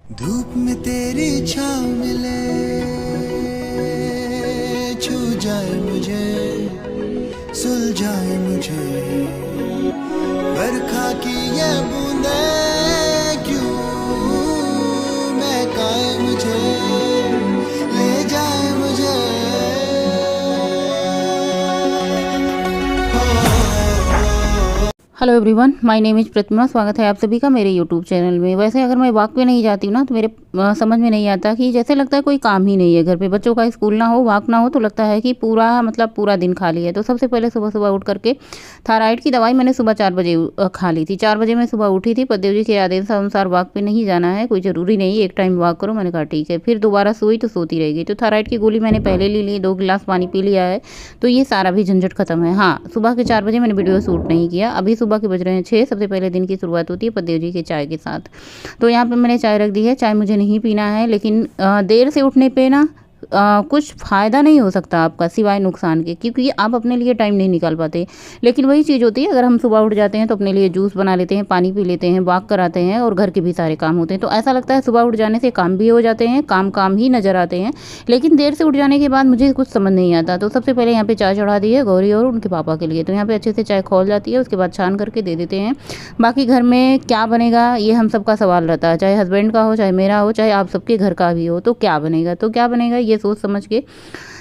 धूप में तेरी छाँव मिले, छू जाए मुझे, सुलझाए मुझे, बरखा की ये बूंदे क्यों महकाए मुझे, ले जाए मुझे। Hello everyone, my name is Pratima. स्वागत है आप सभी का मेरे यूट्यूब चैनल में। वैसे अगर मैं वॉक पे नहीं जाती हूँ ना तो मेरे समझ में नहीं आता कि जैसे लगता है कोई काम ही नहीं है घर पे। बच्चों का स्कूल ना हो, वॉक ना हो तो लगता है कि पूरा दिन खाली है। तो सबसे पहले सुबह सुबह उठ करके थायराइड की दवाई मैंने सुबह 4 बजे खा ली थी। 4 बजे मैं सुबह उठी थी। पतिदेव जी के आदेश अनुसार वॉक पे नहीं जाना है, कोई ज़रूरी नहीं, एक टाइम वॉक करो। मैंने कहा ठीक है। फिर दोबारा सोई तो सोती रहेगी। तो थायराइड की गोली मैंने पहले ले ली, 2 गिलास पानी पी लिया है, तो ये सारा भी झंझट खत्म है। हाँ, सुबह के 4 बजे मैंने वीडियो शूट नहीं किया। अभी सुबह के बज रहे हैं 6। सबसे पहले दिन की शुरुआत होती है पतिदेव जी के चाय के साथ। तो यहाँ पे मैंने चाय रख दी है। चाय मुझे नहीं पीना है, लेकिन देर से उठने पे ना कुछ फ़ायदा नहीं हो सकता आपका सिवाय नुकसान के, क्योंकि आप अपने लिए टाइम नहीं निकाल पाते। लेकिन वही चीज़ होती है, अगर हम सुबह उठ जाते हैं तो अपने लिए जूस बना लेते हैं, पानी पी लेते हैं, वॉक कराते हैं और घर के भी सारे काम होते हैं। तो ऐसा लगता है सुबह उठ जाने से काम भी हो जाते हैं, काम ही नज़र आते हैं। लेकिन देर से उठ जाने के बाद मुझे कुछ समझ नहीं आता। तो सबसे पहले यहाँ पे चाय चढ़ा दी है गौरी और उनके पापा के लिए। तो यहाँ पे अच्छे से चाय खौल जाती है, उसके बाद छान करके दे देते हैं। बाकी घर में क्या बनेगा ये हम सबका सवाल रहता है, चाहे हस्बैंड का हो, चाहे मेरा हो, चाहे आप सबके घर का भी हो। तो क्या बनेगा ये सोच समझ के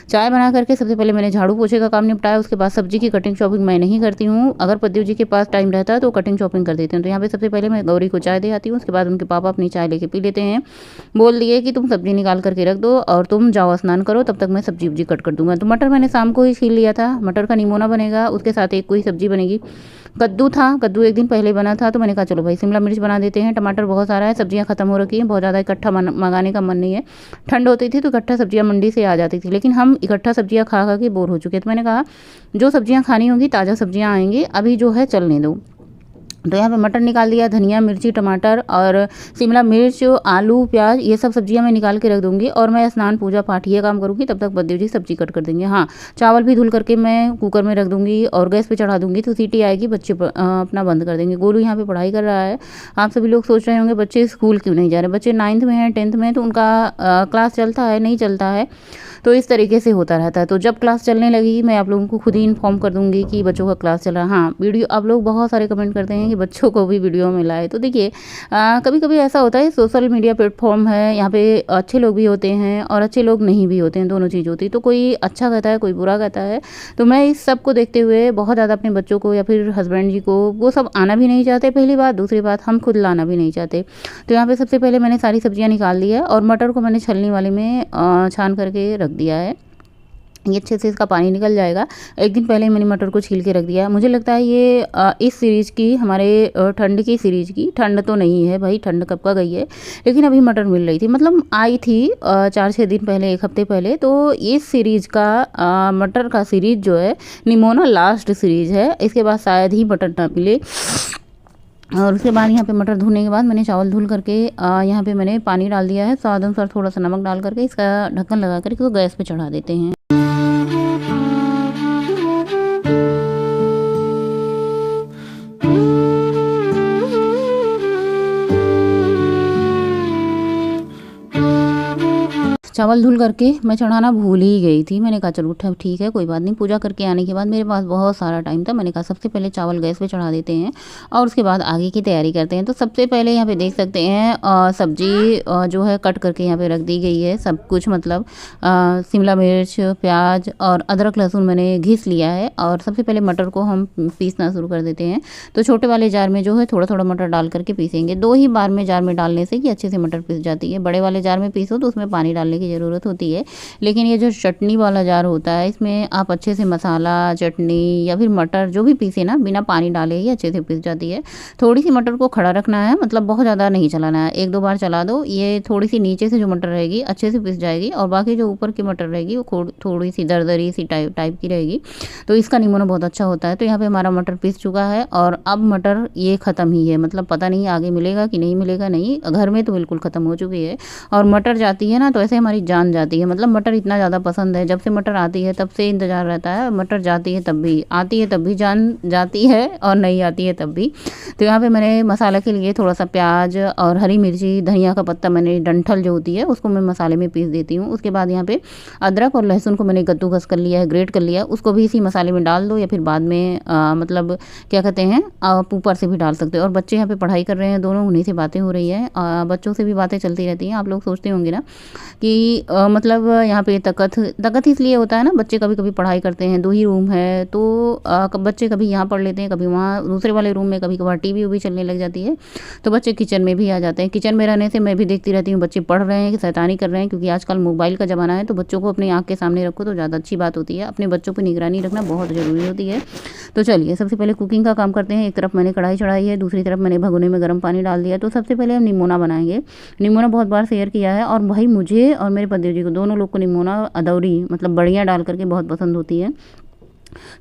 चाय बना करके सबसे पहले मैंने झाड़ू पोछे का काम निपटाया। उसके बाद सब्जी की कटिंग शॉपिंग मैं नहीं करती हूँ। अगर पतिदेव जी के पास टाइम रहता है तो कटिंग शॉपिंग कर देते हैं। तो यहाँ पे सबसे पहले मैं गौरी को चाय दे आती हूँ। उसके बाद उनके पापा अपनी चाय लेके पी लेते हैं। बोल दिए कि तुम सब्जी निकाल करके रख दो और तुम जाओ स्नान करो, तब तक मैं सब्जी उब्जी कट कर दूंगा। तो मटर मैंने शाम को ही छील लिया था। मटर का निमोना बनेगा, उसके साथ एक कोई सब्जी बनेगी। कद्दू था, कद्दू एक दिन पहले बना था, तो मैंने कहा चलो भाई शिमला मिर्च बना देते हैं। टमाटर बहुत सारा है, सब्जियां खत्म हो रखी हैं, बहुत ज़्यादा इकट्ठा मंगाने का मन नहीं है। ठंड होती थी तो इकट्ठा सब्जियां मंडी से आ जाती थी, लेकिन हम इकट्ठा सब्जियां खा खा के बोर हो चुके। तो मैंने कहा जो सब्जियां खानी होगी ताज़ा सब्जियां आएंगी, अभी जो है चलने दो। तो यहाँ पे मटर निकाल दिया, धनिया, मिर्ची, टमाटर और शिमला मिर्च, आलू, प्याज, ये सब सब्जियां मैं निकाल के रख दूंगी और मैं स्नान पूजा पाठ ये काम करूँगी। तब तक बद्देव जी सब्जी कट कर देंगे। हाँ, चावल भी धुल करके मैं कुकर में रख दूंगी और गैस पे चढ़ा दूंगी, तो सीटी आएगी, बच्चे अपना बंद कर देंगे। गोलू यहाँ पे पढ़ाई कर रहा है। आप सभी लोग सोच रहे होंगे बच्चे स्कूल क्यों नहीं जा रहे। बच्चे 9th में हैं, 10th में, तो उनका क्लास चलता है नहीं चलता है, तो इस तरीके से होता रहता है। तो जब क्लास चलने लगेगी मैं आप लोगों को खुद ही इन्फॉर्म कर दूंगी कि बच्चों का क्लास चल रहा है। हाँ, वीडियो आप लोग बहुत सारे कमेंट करते हैं कि बच्चों को भी वीडियो में लाए। तो देखिए कभी कभी ऐसा होता है, सोशल मीडिया प्लेटफॉर्म है, यहाँ पे अच्छे लोग भी होते हैं और अच्छे लोग नहीं भी होते हैं, दोनों चीज़ होती है। तो कोई अच्छा कहता है, कोई बुरा कहता है। तो मैं इस सब को देखते हुए बहुत ज़्यादा अपने बच्चों को या फिर हस्बैंड जी को वो सब आना भी नहीं चाहते, पहली बात। दूसरी बात, हम खुद लाना भी नहीं चाहते। तो यहाँ पे सबसे पहले मैंने सारी सब्जियाँ निकाल ली है और मटर को मैंने छलनी वाले में छान करके रख दिया है। ये अच्छे से इसका पानी निकल जाएगा। एक दिन पहले मैंने मटर को छील के रख दिया। मुझे लगता है ये इस सीरीज़ की, हमारे ठंड की सीरीज़ की, ठंड तो नहीं है भाई, ठंड कब का गई है, लेकिन अभी मटर मिल रही थी, मतलब आई थी 4-6 दिन पहले, 1 हफ्ते पहले। तो इस सीरीज़ का मटर का सीरीज़ जो है निमोना लास्ट सीरीज़ है। इसके बाद शायद ही मटर ना मिले। और उसके बाद यहाँ पे मटर धोने के बाद मैंने चावल धुल करके यहाँ पे मैंने पानी डाल दिया है, स्वाद अनुसार थोड़ा सा नमक डाल करके इसका ढक्कन लगा करके तो गैस पे चढ़ा देते हैं। चावल धुल करके मैं चढ़ाना भूल ही गई थी। मैंने कहा चलो ठीक है, कोई बात नहीं। पूजा करके आने के बाद मेरे पास बहुत सारा टाइम था। मैंने कहा सबसे पहले चावल गैस पे चढ़ा देते हैं और उसके बाद आगे की तैयारी करते हैं। तो सबसे पहले यहाँ पे देख सकते हैं सब्जी जो है कट करके यहाँ पे रख दी गई है, सब कुछ, मतलब शिमला मिर्च, प्याज और अदरक लहसुन मैंने घिस लिया है। और सबसे पहले मटर को हम पीसना शुरू कर देते हैं। तो छोटे वाले जार में जो है थोड़ा थोड़ा मटर डाल करके पीसेंगे। 2 ही बार में जार में डालने से कि अच्छे से मटर पीस जाती है। बड़े वाले जार में पीसो तो उसमें पानी डालने की ज़रूरत होती है, लेकिन ये जो चटनी वाला जार होता है इसमें आप अच्छे से मसाला, चटनी या फिर मटर जो भी पीसे ना, बिना पानी डाले ही अच्छे से पीस जाती है। थोड़ी सी मटर को खड़ा रखना है, मतलब बहुत ज़्यादा नहीं चलाना है। 1-2 बार चला दो, ये थोड़ी सी नीचे से जो मटर रहेगी अच्छे से पीस जाएगी और बाकी जो ऊपर की मटर रहेगी वो थोड़ी सी दरदरी सी टाइप की रहेगी। तो इसका निमोना बहुत अच्छा होता है। तो यहाँ पे हमारा मटर पीस चुका है और अब मटर ये ख़त्म ही है, मतलब पता नहीं आगे मिलेगा कि नहीं मिलेगा। नहीं, घर में तो बिल्कुल ख़त्म हो चुकी है। और मटर जाती है ना तो ऐसे हमारी हमारी जान जाती है। मतलब मटर इतना ज़्यादा पसंद है, जब से मटर आती है तब से इंतज़ार रहता है, मटर जाती है तब भी, आती है तब भी जान जाती है और नहीं आती है तब भी। तो यहाँ पे मैंने मसाला के लिए थोड़ा सा प्याज और हरी मिर्ची, धनिया का पत्ता, मैंने डंठल जो होती है उसको मैं मसाले में पीस देती हूँ। उसके बाद यहाँ पे अदरक और लहसुन को मैंने कद्दूकस कर लिया है, ग्रेट कर लिया है, उसको भी इसी मसाले में डाल दो या फिर बाद में मतलब क्या कहते हैं आप ऊपर से भी डाल सकते हो। और बच्चे यहाँ पे पढ़ाई कर रहे हैं दोनों, उन्हीं से बातें हो रही है, बच्चों से भी बातें चलती रहती हैं। आप लोग सोचते होंगे ना कि मतलब यहाँ पे तकत तकत इसलिए होता है ना, बच्चे कभी कभी पढ़ाई करते हैं, 2 ही रूम है तो बच्चे कभी यहाँ पढ़ लेते हैं, कभी वहाँ दूसरे वाले रूम में, कभी कभार टीवी भी चलने लग जाती है तो बच्चे किचन में भी आ जाते हैं। किचन में रहने से मैं भी देखती रहती हूँ बच्चे पढ़ रहे हैं कि शैतानी कर रहे हैं, क्योंकि आजकल मोबाइल का ज़माना है, तो बच्चों को अपनी आँख के सामने रखो तो ज़्यादा अच्छी बात होती है। अपने बच्चों पर निगरानी रखना बहुत ज़रूरी होती है। तो चलिए सबसे पहले कुकिंग का काम करते हैं। एक तरफ मैंने कढ़ाई चढ़ाई है, दूसरी तरफ मैंने भगोने में गर्म पानी डाल दिया। तो सबसे पहले हम निमोना बनाएंगे। निमोना बहुत बार शेयर किया है और भाई मुझे और मेरे पति जी को, दोनों लोग को निमोना अदौरी मतलब बड़ियाँ डाल करके बहुत पसंद होती है।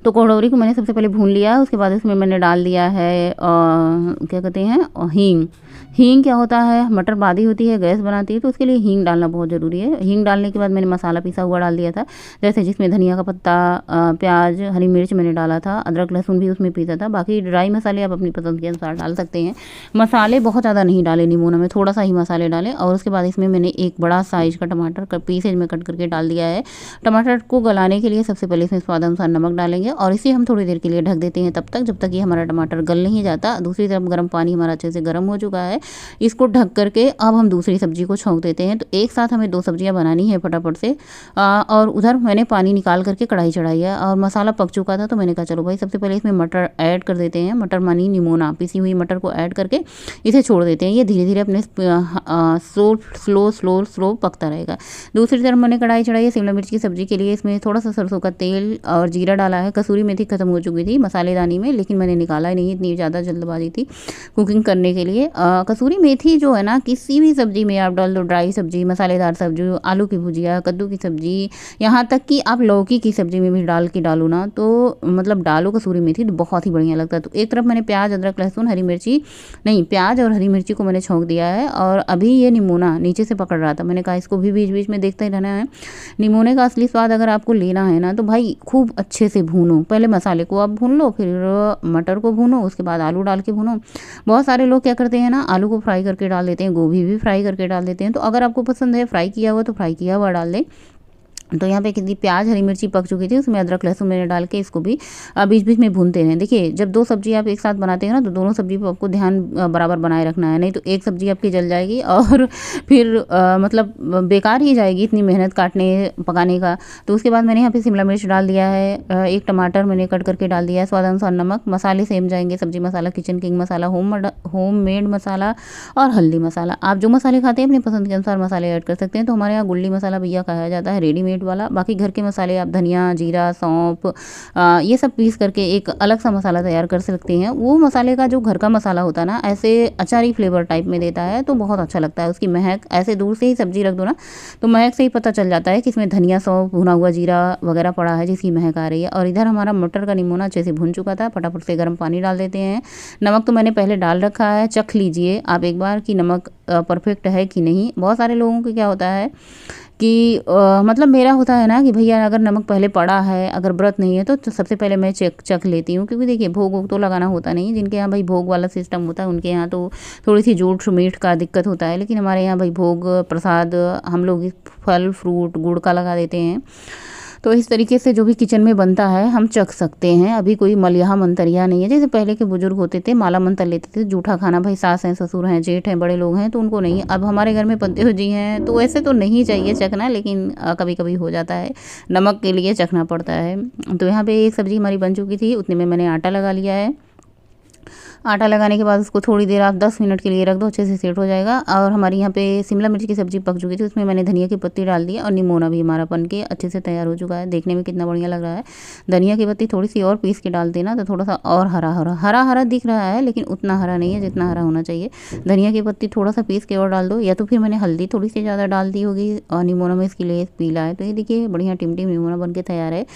तो कड़ौरी को मैंने सबसे पहले भून लिया, उसके बाद इसमें मैंने डाल दिया है क्या कहते हैं हींग। हींग क्या होता है, मटर बादी होती है, गैस बनाती है, तो उसके लिए हींग डालना बहुत ज़रूरी है। हींग डालने के बाद मैंने मसाला पिसा हुआ डाल दिया था, जैसे जिसमें धनिया का पत्ता, प्याज, हरी मिर्च मैंने डाला था, अदरक लहसुन भी उसमें पीसा था। बाकी ड्राई मसाले आप अपनी पसंद के अनुसार डाल सकते हैं। मसाले बहुत ज़्यादा नहीं डाले निमोना में, थोड़ा सा ही मसाले डाले। और उसके बाद इसमें मैंने एक बड़ा साइज़ का टमाटर पीसेज में कट करके डाल दिया है। टमाटर को गलाने के लिए सबसे पहले इसमें स्वाद अनुसार नमक डालेंगे और इसे हम थोड़ी देर के लिए ढक देते हैं, तब तक जब तक ये हमारा टमाटर गल नहीं जाता। दूसरी तरफ गर्म पानी हमारा अच्छे से गर्म हो चुका है, इसको ढक करके अब हम दूसरी सब्जी को छौंक देते हैं। तो एक साथ हमें 2 सब्जियां बनानी है फटाफट से। और उधर मैंने पानी निकाल करके कढ़ाई चढ़ाई है और मसाला पक चुका था, तो मैंने कहा चलो भाई सबसे पहले इसमें मटर ऐड कर देते हैं। मटर मानी निमोना, पिसी हुई मटर को ऐड करके इसे छोड़ देते हैं। ये धीरे धीरे अपने स्लो पकता रहेगा। दूसरी तरफ मैंने कढ़ाई चढ़ाई है शिमला मिर्च की सब्जी के लिए। इसमें थोड़ा सा सरसों का तेल और जीरा डाला है। कसूरी मेथी खत्म हो चुकी थी मसालेदानी में, लेकिन मैंने निकाला ही नहीं, इतनी ज़्यादा जल्दबाजी थी कुकिंग करने के लिए। कसूरी मेथी जो है ना, किसी भी सब्जी में आप डाल दो, ड्राई सब्जी, मसालेदार सब्जी, आलू की भुजिया, कद्दू की सब्जी, यहाँ तक कि आप लौकी की सब्जी में भी डालो ना, तो मतलब डालो कसूरी मेथी तो बहुत ही बढ़िया लगता है। तो एक तरफ मैंने प्याज, अदरक, लहसुन, हरी मिर्ची, नहीं प्याज और हरी मिर्ची को मैंने छौंक दिया है। और अभी ये निमोना नीचे से पकड़ रहा था, मैंने कहा इसको भी बीच बीच में देखते ही रहना है। निमोने का असली स्वाद अगर आपको लेना है ना, तो भाई खूब अच्छे से भूनो। पहले मसाले को आप भून लो, फिर मटर को भूनो, उसके बाद आलू डाल के भूनो। बहुत सारे लोग क्या करते हैं ना, आलू को फ्राई करके डाल देते हैं, गोभी भी फ्राई करके डाल देते हैं। तो अगर आपको पसंद है फ्राई किया हुआ तो फ्राई किया हुआ डाल दें। तो यहाँ पे कितनी प्याज, हरी मिर्ची पक चुकी थी, उसमें अदरक लहसुन मैंने डाल के इसको भी बीच बीच में भूनते रहें। देखिए जब 2 सब्जी आप एक साथ बनाते हैं ना, तो दोनों सब्जी पर आपको ध्यान बराबर बनाए रखना है, नहीं तो एक सब्जी आपकी जल जाएगी और फिर मतलब बेकार ही जाएगी इतनी मेहनत काटने पकाने का। तो उसके बाद मैंने यहाँ पे शिमला मिर्च डाल दिया है, एक टमाटर मैंने कट करके डाल दिया है, स्वाद अनुसार नमक, मसाले सेम जाएंगे, सब्जी मसाला, किचन किंग मसाला, होम मेड मसाला और हल्दी मसाला। आप जो मसाले खाते हैं अपनी पसंद के अनुसार मसाले ऐड कर सकते हैं। तो हमारे यहाँ गुल्ली मसाला भैया खाया जाता है, रेडीमेड वाला। बाकी घर के मसाले आप धनिया, जीरा, सौंफ ये सब पीस करके एक अलग सा मसाला तैयार कर सकते हैं। वो मसाले का जो घर का मसाला होता है ना, ऐसे अचारी फ्लेवर टाइप में देता है, तो बहुत अच्छा लगता है। उसकी महक, ऐसे दूर से ही सब्जी रख दो ना, तो महक से ही पता चल जाता है कि इसमें धनिया, सौंफ, भुना हुआ जीरा वगैरह पड़ा है, जिसकी महक आ रही है। और इधर हमारा मटर का निमोना अच्छे से भुन चुका था, फटाफट से गर्म पानी डाल देते हैं। नमक तो मैंने पहले डाल रखा है, चख लीजिए आप एक बार कि नमक परफेक्ट है कि नहीं। बहुत सारे लोगों को क्या होता है कि मतलब मेरा होता है ना कि भैया अगर नमक पहले पड़ा है, अगर व्रत नहीं है तो सबसे पहले मैं चख लेती हूँ, क्योंकि देखिए भोग वोग तो लगाना होता नहीं। जिनके यहाँ भाई भोग वाला सिस्टम होता है उनके यहाँ तो थोड़ी सी जोट मीठ का दिक्कत होता है, लेकिन हमारे यहाँ भाई भोग प्रसाद हम लोग फल फ्रूट गुड़ का लगा देते हैं। तो इस तरीके से जो भी किचन में बनता है हम चख सकते हैं। अभी कोई मलिया मंतरिया नहीं है, जैसे पहले के बुजुर्ग होते थे माला मंतर लेते थे, जूठा खाना, भाई सास हैं, ससुर हैं, जेठ हैं, बड़े लोग हैं तो उनको नहीं। अब हमारे घर में पत्ते जी हैं, तो ऐसे तो नहीं चाहिए चखना, लेकिन कभी कभी हो जाता है, नमक के लिए चखना पड़ता है। तो यहाँ पे एक सब्जी हमारी बन चुकी थी, उतने में मैंने आटा लगा लिया है। आटा लगाने के बाद उसको थोड़ी देर आप 10 मिनट के लिए रख दो, अच्छे से सेट हो जाएगा। और हमारी यहाँ पे शिमला मिर्च की सब्जी पक चुकी थी, उसमें मैंने धनिया की पत्ती डाल दी और निमोना भी हमारा बन के अच्छे से तैयार हो चुका है। देखने में कितना बढ़िया लग रहा है। धनिया की पत्ती थोड़ी सी और पीस के डाल देना, तो थोड़ा सा और हरा दिख रहा है, लेकिन उतना हरा नहीं है जितना हरा होना चाहिए। धनिया की पत्ती थोड़ा सा पीस के और डाल दो, या तो फिर मैंने हल्दी थोड़ी सी ज़्यादा डाल दी होगी। और निमोना में इसके लिए पीला है, तो ये देखिए बढ़िया टिमटिम निमोना बन के तैयार है।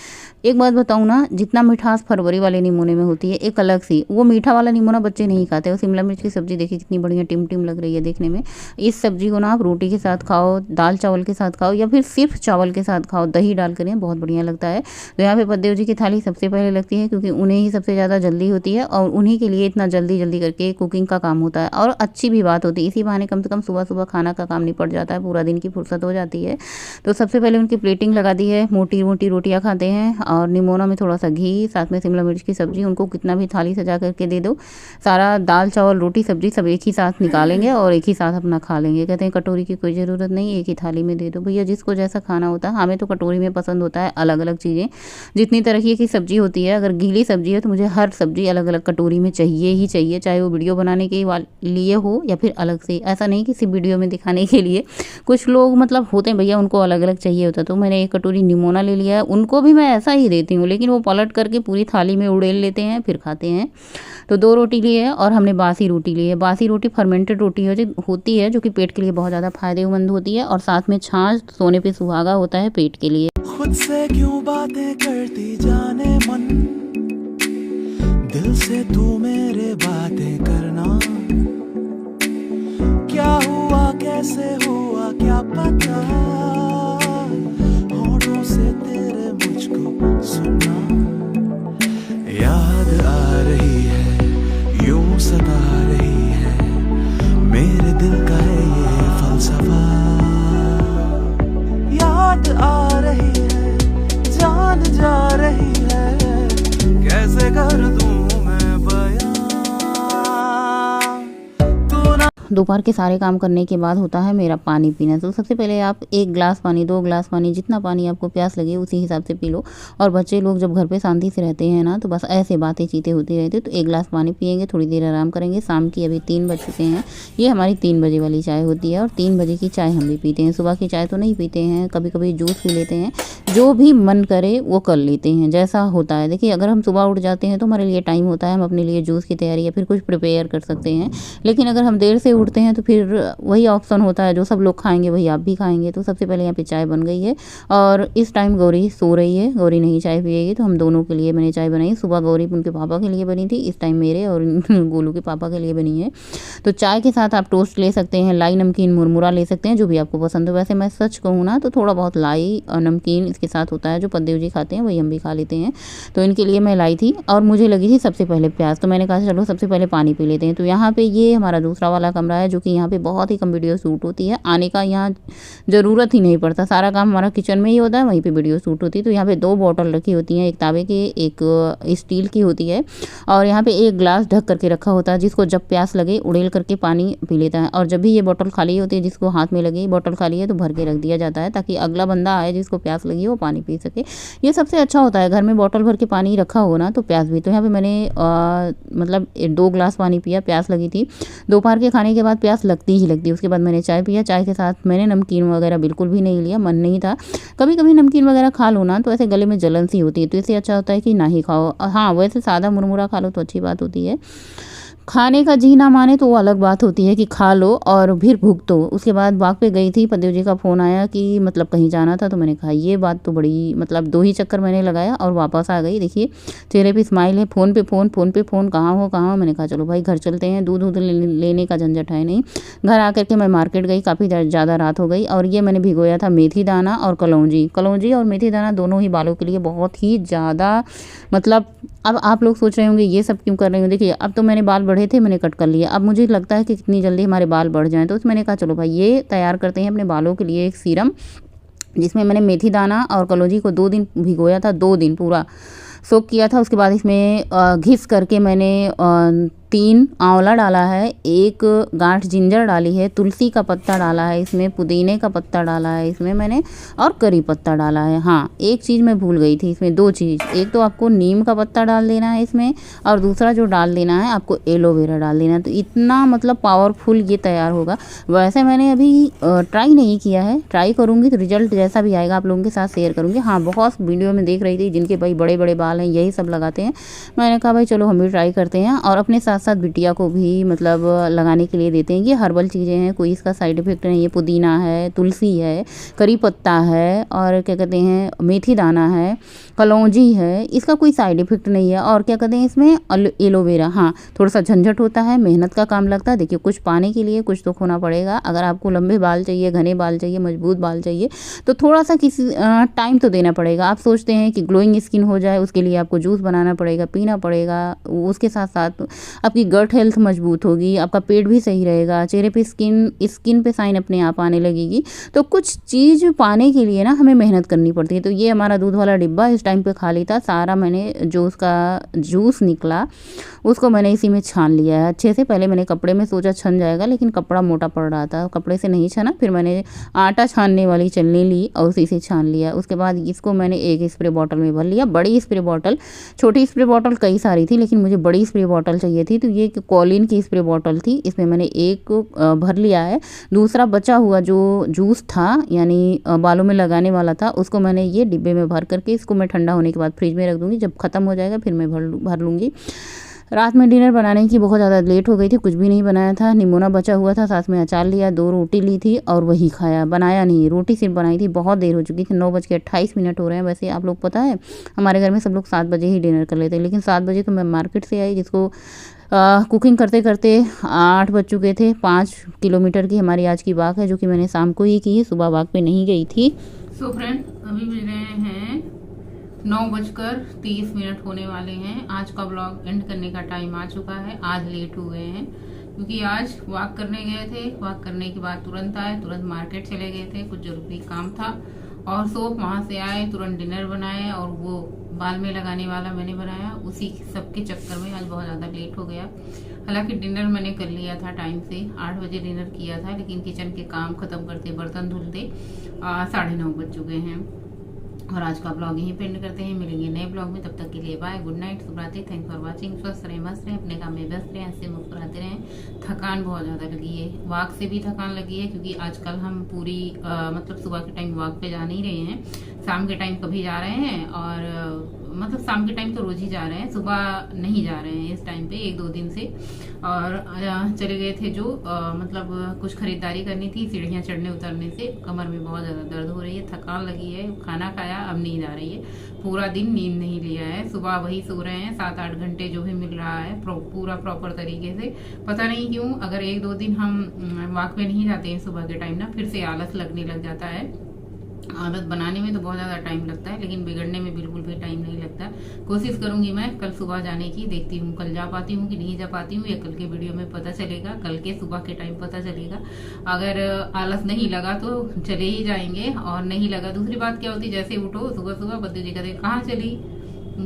एक बात बताऊँ ना, जितना मिठास फरवरी वाले निमोने में होती है एक अलग सी, वो मीठा वाला निमोना निमोना बच्चे नहीं खाते। और शिमला मिर्च की सब्ज़ी देखिए कितनी बढ़िया टिम टिम लग रही है देखने में। इस सब्ज़ी को ना आप रोटी के साथ खाओ, दाल चावल के साथ खाओ, या फिर सिर्फ चावल के साथ खाओ, दही डाल कर बहुत बढ़िया लगता है। तो यहाँ पे पद्देव जी की थाली सबसे पहले लगती है, क्योंकि उन्हें ही सबसे ज़्यादा जल्दी होती है और उन्हीं के लिए इतना जल्दी जल्दी करके कुकिंग का काम होता है। और अच्छी भी बात होती है, इसी बहाने कम से कम सुबह सुबह खाना का काम निपट जाता है, पूरा दिन की फुर्सत हो जाती है। तो सबसे पहले उनकी प्लेटिंग लगा दी है, मोटी मोटी रोटियां खाते हैं और निमोना में थोड़ा सा घी, साथ में शिमला मिर्च की सब्जी। उनको कितना भी थाली सजा करके दे दो, सारा दाल चावल रोटी सब्जी सब एक ही साथ निकालेंगे और एक ही साथ अपना खा लेंगे। कहते हैं कटोरी की कोई ज़रूरत नहीं, एक ही थाली में दे दो। भैया जिसको जैसा खाना होता है, हमें तो कटोरी में पसंद होता है अलग अलग चीज़ें। जितनी तरह की सब्जी होती है, अगर गीली सब्जी है तो मुझे हर सब्जी अलग अलग कटोरी में चाहिए ही चाहिए, चाहे वो वीडियो बनाने के लिए हो या फिर अलग से। ऐसा नहीं कि सिर्फ वीडियो में दिखाने के लिए। कुछ लोग मतलब होते हैं भैया उनको अलग अलग चाहिए होता है। तो मैंने एक कटोरी निमोना ले लिया है, उनको भी मैं ऐसा ही देती हूँ, लेकिन वो पलट करके पूरी थाली में उड़ेल लेते हैं फिर खाते हैं। तो 2 रोटी लिए है और हमने बासी रोटी ली है। बासी रोटी फर्मेंटेड रोटी होती है जो कि पेट के लिए बहुत ज़्यादा फायदेमंद होती है, और साथ में छाछ, सोने पे सुहागा होता है पेट के लिए। खुद से क्यों बातें करती जाने मन, दिल से तू मेरे बातें करना। क्या हुआ कैसे हुआ क्या पता, होठों से तेरे मुझको सुनना। याद आ रही है यूं सता रही है, मेरे दिल का है ये फलसफा। याद आ रही है जान जा रही है, कैसे कर दूं मैं बयां। दोपहर के सारे काम करने के बाद होता है मेरा पानी पीना। तो सबसे पहले आप 1 गिलास पानी, 2 गिलास पानी, जितना पानी आपको प्यास लगे उसी हिसाब से पी लो। और बच्चे लोग जब घर पे शांति से रहते हैं ना, तो बस ऐसे बातें चीतें होती रहती, तो 1 गिलास पानी पियेंगे, थोड़ी देर आराम करेंगे। शाम की अभी 3 बज चुके हैं, ये हमारी 3 बजे वाली चाय होती है। और 3 बजे की चाय हम भी पीते हैं। सुबह की चाय तो नहीं पीते हैं, कभी कभी जूस पी लेते हैं, जो भी मन करे वो कर लेते हैं, जैसा होता है। देखिए अगर हम सुबह उठ जाते हैं तो हमारे लिए टाइम होता है, हम अपने लिए जूस की तैयारी या फिर कुछ प्रिपेयर कर सकते हैं। लेकिन अगर हम देर से उठते हैं तो फिर वही ऑप्शन होता है, जो सब लोग खाएंगे वही आप भी खाएंगे। तो सबसे पहले यहाँ पे चाय बन गई है और इस टाइम गौरी सो रही है, गौरी नहीं चाय पिएगी, तो हम दोनों के लिए मैंने चाय बनाई। सुबह गौरी उनके पापा के लिए बनी थी, इस टाइम मेरे और गोलू के पापा के लिए बनी है। तो चाय के साथ आप टोस्ट ले सकते हैं, लाई नमकीन मुरमुरा ले सकते हैं, जो भी आपको पसंद हो। वैसे मैं सच कहूँ ना तो थोड़ा बहुत लाई और नमकीन इसके साथ होता है, जो पद्देव जी खाते हैं वही हम भी खा लेते हैं। तो इनके लिए मैं लाई थी और मुझे लगी थी सबसे पहले प्यास, तो मैंने कहा चलो सबसे पहले पानी पी लेते हैं। तो यहाँ पे ये हमारा दूसरा वाला कमरा है, जो कि यहाँ पे बहुत ही कम वीडियो शूट होती है, आने का यहाँ ज़रूरत ही नहीं पड़ता, सारा काम हमारा किचन में ही होता है, वहीं पे वीडियो शूट होती है। तो यहाँ पे 2 बॉटल रखी होती हैं, एक तांबे की, एक स्टील की होती है, और यहाँ पे 1 गिलास ढक करके रखा होता है, जिसको जब प्यास लगे उड़ेल करके पानी पी लेता है। और जब भी ये बॉटल खाली होती है, जिसको हाथ में लगे बोतल खाली है तो भर के रख दिया जाता है, ताकि अगला बंदा आए जिसको प्यास लगी वो पानी पी सके। ये सबसे अच्छा होता है, घर में बॉटल भर के पानी रखा हो ना तो प्यास भी। तो यहाँ पे मैंने मतलब 2 गिलास पानी पिया, प्यास लगी थी। दोपहर के खाने के बाद प्यास लगती ही लगती है। उसके बाद मैंने चाय पिया, चाय के साथ मैंने नमकीन वगैरह बिल्कुल भी नहीं लिया, मन नहीं था। कभी कभी नमकीन वगैरह खा लो ना तो ऐसे गले में जलन सी होती है, तो इससे अच्छा होता है कि ना ही खाओ। हाँ वैसे सादा मुरमुरा खा लो तो अच्छी बात होती है। खाने का जी ना माने तो वो अलग बात होती है कि खा लो और फिर भुगतो। उसके बाद बाग पे गई थी, पद्देव जी का फ़ोन आया कि मतलब कहीं जाना था, तो मैंने कहा ये बात तो बड़ी, मतलब 2 ही चक्कर मैंने लगाया और वापस आ गई। देखिए चेहरे पे स्माइल है, फ़ोन पे फ़ोन, कहाँ हो। मैंने कहा चलो भाई घर चलते हैं, दूध लेने का झंझट है नहीं। घर आकर के मैं मार्केट गई, काफ़ी ज़्यादा रात हो गई। और ये मैंने भिगोया था मेथी दाना और कलौंजी और मेथी दाना, दोनों ही बालों के लिए बहुत ही ज़्यादा, मतलब अब आप लोग सोच रहे होंगे ये सब क्यों कर रही हूँ। देखिए अब तो मैंने बाल बढ़े थे, मैंने कट कर लिया। अब मुझे लगता है कि कितनी जल्दी हमारे बाल बढ़ जाएं, तो मैंने कहा चलो भाई ये तैयार करते हैं अपने बालों के लिए एक सीरम, जिसमें मैंने मेथी दाना और कलौंजी को 2 दिन भिगोया था, 2 दिन पूरा सोक किया था। उसके बाद इसमें घिस करके मैंने 3 आंवला डाला है, 1 गांठ जिंजर डाली है, तुलसी का पत्ता डाला है इसमें, पुदीने का पत्ता डाला है इसमें मैंने, और करी पत्ता डाला है। हाँ एक चीज़ मैं भूल गई थी इसमें, 2 चीज़, एक तो आपको नीम का पत्ता डाल देना है इसमें, और दूसरा जो डाल देना है आपको एलोवेरा डाल देना है। तो इतना मतलब पावरफुल ये तैयार होगा। वैसे मैंने अभी ट्राई नहीं किया है, ट्राई करूँगी तो रिजल्ट जैसा भी आएगा आप लोगों के साथ शेयर करूँगी। हाँ बहुत वीडियो में देख रही थी जिनके भाई बड़े बड़े बाल दाल है यही सब लगाते हैं। मैंने कहा भाई चलो हम भी ट्राई करते हैं और अपने साथ साथ बिटिया को भी मतलब लगाने के लिए देते हैं। ये हर्बल चीज़ें हैं, कोई इसका साइड इफ़ेक्ट नहीं है। पुदीना है, तुलसी है, करी पत्ता है और क्या कहते हैं मेथी दाना है, कलौंजी है, इसका कोई साइड इफ़ेक्ट नहीं है। और क्या कहते हैं इसमें एलोवेरा, हाँ थोड़ा सा झंझट होता है, मेहनत का काम लगता है। देखिए कुछ पाने के लिए कुछ तो खोना पड़ेगा। अगर आपको लंबे बाल चाहिए, घने बाल चाहिए, मजबूत बाल चाहिए तो थोड़ा सा किसी टाइम तो देना पड़ेगा। आप सोचते हैं कि ग्लोइंग स्किन हो जाए उसके लिए आपको जूस बनाना पड़ेगा, पीना पड़ेगा, उसके साथ साथ आपकी गट हेल्थ मजबूत होगी, आपका पेट भी सही रहेगा, चेहरे पे स्किन पे साइन अपने आप आने लगेगी। तो कुछ चीज़ पाने के लिए ना हमें मेहनत करनी पड़ती है। तो ये हमारा दूध वाला डिब्बा इस टाइम पे खाली था, सारा मैंने जो उसका जूस निकला उसको मैंने इसी में छान लिया है अच्छे से। पहले मैंने कपड़े में सोचा छन जाएगा लेकिन कपड़ा मोटा पड़ रहा था, कपड़े से नहीं छना। फिर मैंने आटा छानने वाली छलनी ली और उसी से छान लिया। उसके बाद इसको मैंने एक स्प्रे बॉटल में भर लिया, बड़ी स्प्रे बॉटल। छोटी स्प्रे बॉटल कई सारी थी लेकिन मुझे बड़ी स्प्रे बॉटल चाहिए थी, तो ये कॉलिन की स्प्रे बॉटल थी, इसमें मैंने एक भर लिया है। दूसरा बचा हुआ जो जूस था यानी बालों में लगाने वाला था उसको मैंने ये डिब्बे में भर करके इसको मैं ठंडा होने के बाद फ्रिज में रख दूँगी। जब ख़त्म हो जाएगा फिर मैं भर लूँगी। रात में डिनर बनाने की बहुत ज़्यादा लेट हो गई थी, कुछ भी नहीं बनाया था। निमोना बचा हुआ था, साथ में अचार लिया, 2 रोटी ली थी और वही खाया, बनाया नहीं। रोटी सिर्फ बनाई थी, बहुत देर हो चुकी थी, 9:28 हो रहे हैं। वैसे आप लोग पता है हमारे घर में सब लोग 7 बजे ही डिनर कर लेते हैं, लेकिन 7 बजे तो मैं मार्केट से आई, जिसको कुकिंग करते करते 8 बज चुके थे। 5 किलोमीटर की हमारी आज की वॉक है जो कि मैंने शाम को ही की, सुबह वॉक पे नहीं गई थी। सो फ्रेंड अभी बज रहे हैं 9:30 होने वाले हैं। आज का ब्लॉग एंड करने का टाइम आ चुका है। आज लेट हो गए हैं क्योंकि आज वॉक करने गए थे। वॉक करने के बाद तुरंत आए, तुरंत मार्केट चले गए थे, कुछ जरूरी काम था और सोप वहाँ से आए, तुरंत डिनर बनाए और वो बाल में लगाने वाला मैंने बनाया। उसी सब के चक्कर में आज बहुत ज़्यादा लेट हो गया। हालांकि डिनर मैंने कर लिया था टाइम से, 8 बजे डिनर किया था, लेकिन किचन के काम खत्म करते, बर्तन धुलते 9:30 बज चुके हैं। और आज का ब्लॉग यहीं पे एंड करते हैं। मिलेंगे नए ब्लॉग में, तब तक के लिए बाय, गुड नाइट, शुभ रात्रि, थैंक फॉर वाचिंग। स्वस्थ रहें, मस्त रहें, अपने काम में व्यस्त रहें, हंसते मुस्कुराते रहें। थकान बहुत ज़्यादा लगी है, वॉक से भी थकान लगी है क्योंकि आजकल हम पूरी मतलब सुबह के टाइम वॉक पे जा नहीं रहे हैं, शाम के टाइम कभी जा रहे हैं और मतलब शाम के टाइम तो रोज ही जा रहे हैं, सुबह नहीं जा रहे हैं इस टाइम पे 1-2 दिन से। और चले गए थे जो मतलब कुछ खरीदारी करनी थी, सीढ़ियाँ चढ़ने उतरने से कमर में बहुत ज़्यादा दर्द हो रही है, थकान लगी है। खाना खाया, अब नींद आ रही है, पूरा दिन नींद नहीं लिया है। सुबह वही सो रहे हैं 7-8 घंटे जो भी मिल रहा है पूरा प्रॉपर तरीके से। पता नहीं क्यों अगर 1-2 दिन हम वॉक पे नहीं जाते हैं सुबह के टाइम ना, फिर से आलस लगने लग जाता है। आदत बनाने में तो बहुत ज़्यादा टाइम लगता है लेकिन बिगड़ने में बिल्कुल भी टाइम नहीं लगता। कोशिश करूंगी मैं कल सुबह जाने की, देखती हूँ कल जा पाती हूँ कि नहीं जा पाती हूँ, या कल के वीडियो में पता चलेगा, कल के सुबह के टाइम पता चलेगा। अगर आलस नहीं लगा तो चले ही जाएंगे, और नहीं लगा दूसरी बात क्या होती, जैसे उठो सुबह सुबह बद्दू जी कहते कहाँ चली,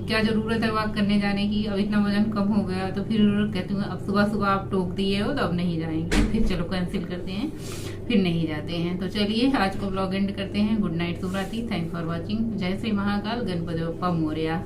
क्या जरूरत है वॉक करने जाने की, अब इतना वजन कम हो गया। तो फिर कहती हूँ अब सुबह सुबह आप टोक दिए हो तो अब नहीं जाएंगे, फिर चलो कैंसिल करते हैं, फिर नहीं जाते हैं। तो चलिए आज को ब्लॉग एंड करते हैं। गुड नाइट, शुभ रात्रि, थैंक फॉर वॉचिंग। जय श्री महाकाल, गणपति बप्पा मोरया।